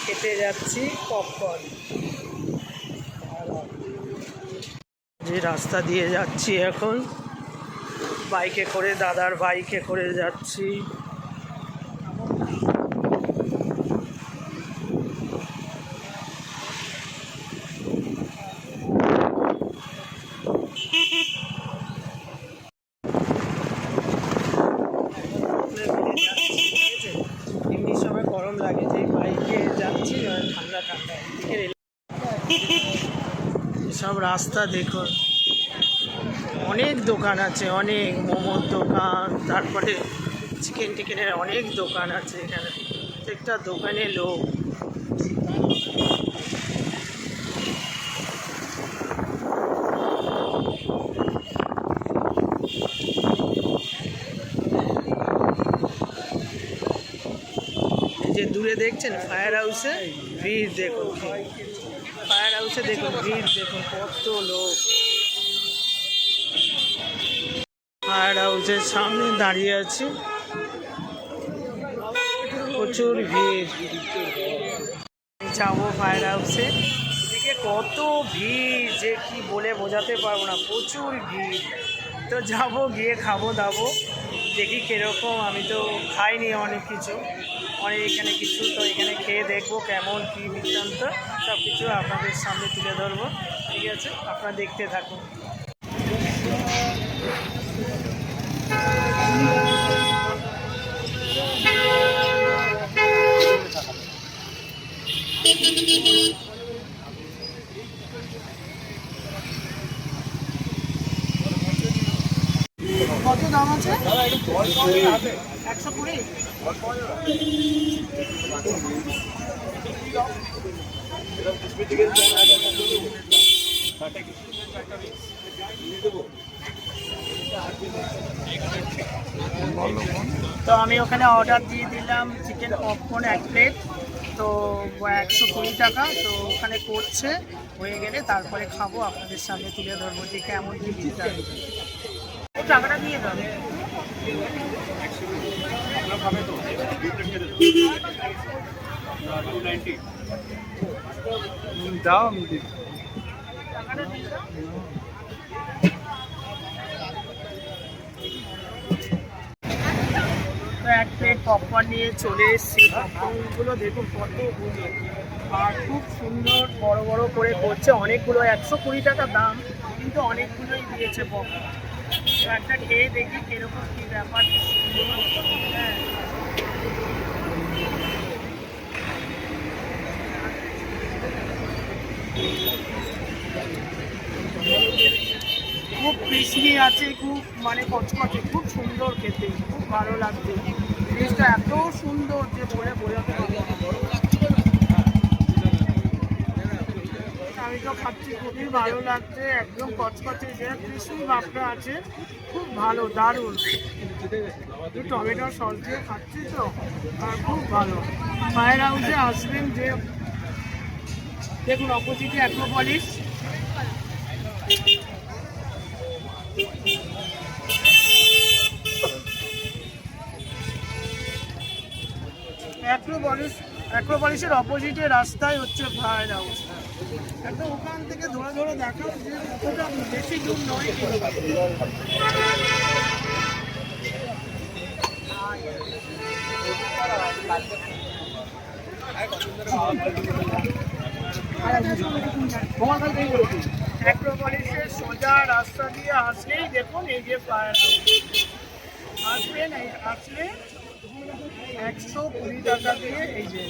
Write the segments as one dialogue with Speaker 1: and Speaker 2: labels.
Speaker 1: খেতে যাচ্ছি পপকর্ন। যে রাস্তা দিয়ে যাচ্ছি এখন, বাইকে করে, দাদার বাইকে করে যাচ্ছি। এমনি সময় গরম লাগে, যে বাইকে যাচ্ছি ঠান্ডা ঠান্ডা। সব রাস্তা দেখুন, অনেক দোকান আছে, অনেক মোমোর দোকান, তারপরে চিকেন টিকেনের অনেক দোকান আছে এখানে। প্রত্যেকটা দোকানে লোক। যে দূরে দেখছেন ফায়ার হাউসে ভিড় দেখুন, ফায়ার হাউসে দেখুন ভিড় দেখুন, কত লোক ফায়ার হাউসের সামনে দাঁড়িয়ে আছে, প্রচুর ভিড়। যাবো ফায়ার হাউসে, এদিকে কত ভিড় যে কি বলে বোঝাতে পারবো না, প্রচুর ভিড়। তো যাবো, গিয়ে খাবো দাবো, দেখি কীরকম। আমি তো খাইনি অনেক কিছু, অনেক এখানে কিছু, তো এখানে খেয়ে দেখবো কেমন কী বৃত্তান্ত, সব কিছু আপনাদের সামনে তুলে ধরবো। ঠিক আছে, আপনারা দেখতে থাকুন। কত দাম আছে? 120। তো আমি ওখানে অর্ডার দিয়ে দিলাম চিকেন পপকর্ন 1 প্লেট, তো 120 টাকা। তো ওখানে করছে, হয়ে গেলে তারপরে খাবো, আপনাদের সামনে তুলে ধরবো যে কেমন কি বিলটা। টাকাটা দিয়ে দাও। দাও আমি দিই। তো 1 প্লেট পপকর্ন নিয়ে চলে এসেছি। পপকর্নগুলো দেখুন কতগুলো, আর খুব সুন্দর বড় বড় করে করছে অনেকগুলো। 120 টাকা দাম, কিন্তু অনেকগুলোই দিয়েছে পপকর্ন। একটা খেয়ে দেখি কিরকম কি ব্যাপার। হ্যাঁ, খুব ক্রিসপি আছে, খুব মানে কচকচে, খুব সুন্দর খেতে, খুব ভালো লাগছে। জিনিসটা এত সুন্দর যে বলে বোঝাতে পারবো না। আমি তো খাচ্ছি, খুবই ভালো লাগছে, একদম কচকচে, যে ক্রিসপি ভাবটা আছে, খুব ভালো, দারুণ। টমেটোর সস দিয়ে খাচ্ছি তো, আর খুব ভালো। ফায়ার হাউসে আসবেন, যে দেখুন অপোজিটে অ্যাক্রোপলিস। অ্যাক্রোপলিসের অপোজিটে রাস্তায় হচ্ছে ফায়ার হাউস। একদম ওখান থেকে ধরে ধরে দেখাও যে কতটা বেশি দূর নয়। অ্যাক্রোপলিসের সোজা রাস্তা দিয়ে আসলেই দেখুন এই যে ফায়ার হাউস। আসবেন, আসলে 120 টাকা দিয়ে এই যে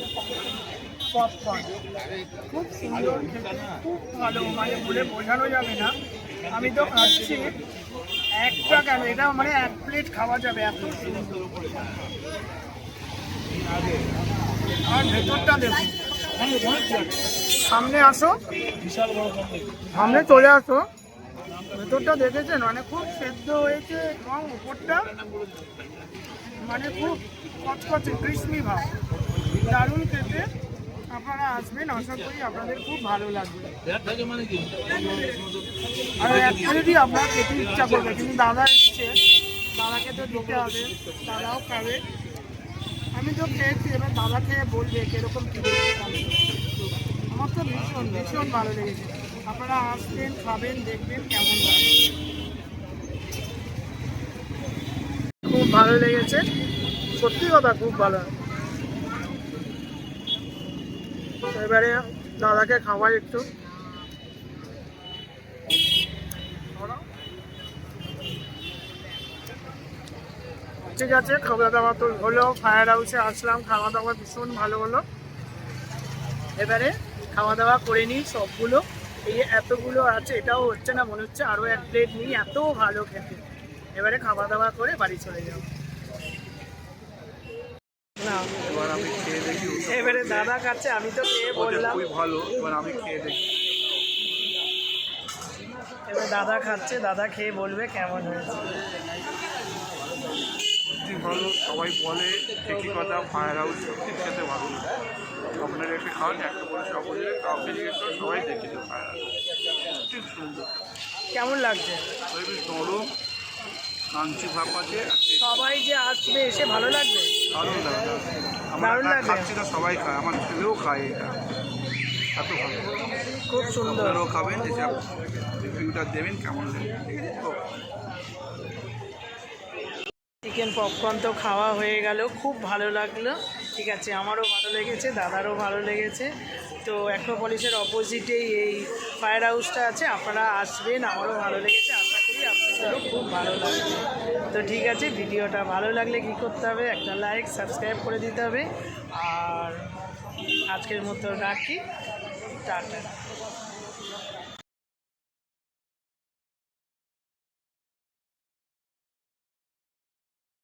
Speaker 1: পপকর্ন, খুব সুন্দর খেতে, খুব ভালো, মানে বলে বোঝানো যাবে না। আমি তো খাচ্ছি, একটা কেন, এটা মানে 1 প্লেট খাওয়া যাবে এত সুন্দর। আর ভেতরটা দেখুন, সামনে আসো, সামনে চলে আসো। ভেতরটা দেখেছেন, মানে খুব সেদ্ধ হয়েছে, এবং উপরটা মানে খুব কচকচে ক্রিসপি ভাব, দারুণ খেতে। আপনারা আসবেন, আশা করি আপনাদের খুব ভালো লাগবে। আর যদি আপনারা খেতে ইচ্ছা করবে, কিন্তু দাদা এসছে, দাদাকে তো দিতে হবে, দাদাও খাবে। আমি তো খেয়েছি, এবার দাদা খেয়ে বলবে কিরকম কী। আমার তো ভীষণ ভীষণ ভালো লেগেছে। আপনারা আসবেন, খাবেন, দেখবেন কেমন লাগে। খুব ভালো লেগেছে, সত্যি কথা খুব ভালো। এবারে দাদাকে খাওয়াই একটু। ঠিক আছে, খাওয়া দাওয়া তো হলো, ফায়ার হাউসে আসলাম, খাওয়া দাওয়া ভীষণ ভালো হলো। এবারে খাওয়া দাওয়া করে নিই সবগুলো। এই এতগুলো আছে, এটাও হচ্ছে না, মনে হচ্ছে আরও এক প্লেট নিই, এত ভালো খেতে। এবারে খাওয়া দাওয়া করে বাড়ি চলে যাব। না,
Speaker 2: এবার আমি খেয়ে দেখি।
Speaker 1: এবারে দাদা খাচ্ছে, আমি তো খেয়ে বললাম।
Speaker 2: খুবই ভালো, এবার আমি খেয়ে দেখি।
Speaker 1: এবার দাদা খাচ্ছে, দাদা খেয়ে বলবে কেমন হয়েছে।
Speaker 2: সত্যি ভালো, সবাই বলে ঠিকই কথা, ফায়ার হাউস সত্যি খেতে ভালো। আপনারা এসে খাওয়ান, একটা বলেছে অপোজিটে কাউকে জিজ্ঞেস করে সবাই দেখেছে ফায়ার হাউস, ঠিক সুন্দর।
Speaker 1: কেমন লাগছে?
Speaker 2: ওই বেশ নরম, কাঞ্চি ভাব আছে।
Speaker 1: সবাই যে আসবে এসে ভালো লাগবে,
Speaker 2: দারুণ লাগে। আমরা
Speaker 1: দারুণ লাগবে।
Speaker 2: খাচ্ছি না, সবাই খায়, আমার ছেলেও খায় এটা, এত ভালো।
Speaker 1: খুব সুন্দর।
Speaker 2: আপনারাও খাবেন, এসে রিভিউটা দেবেন কেমন লাগে, ঠিক আছে তো?
Speaker 1: চিকেন পপকর্ন তো খাওয়া হয়ে গেল, খুব ভালো লাগলো। ঠিক আছে, আমারও ভালো লেগেছে, দাদারও ভালো লেগেছে। তো অ্যাক্রোপলিসের অপোজিটেই এই ফায়ার হাউসটা আছে, আপনারা আসবেন, আমারও ভালো লেগেছে, আশা করি আপনাদেরও খুব ভালো লাগবে। তো ঠিক আছে, ভিডিওটা ভালো লাগলে কী করতে হবে, একটা লাইক সাবস্ক্রাইব করে দিতে হবে। আর আজকের মতো রাখি, টাটা।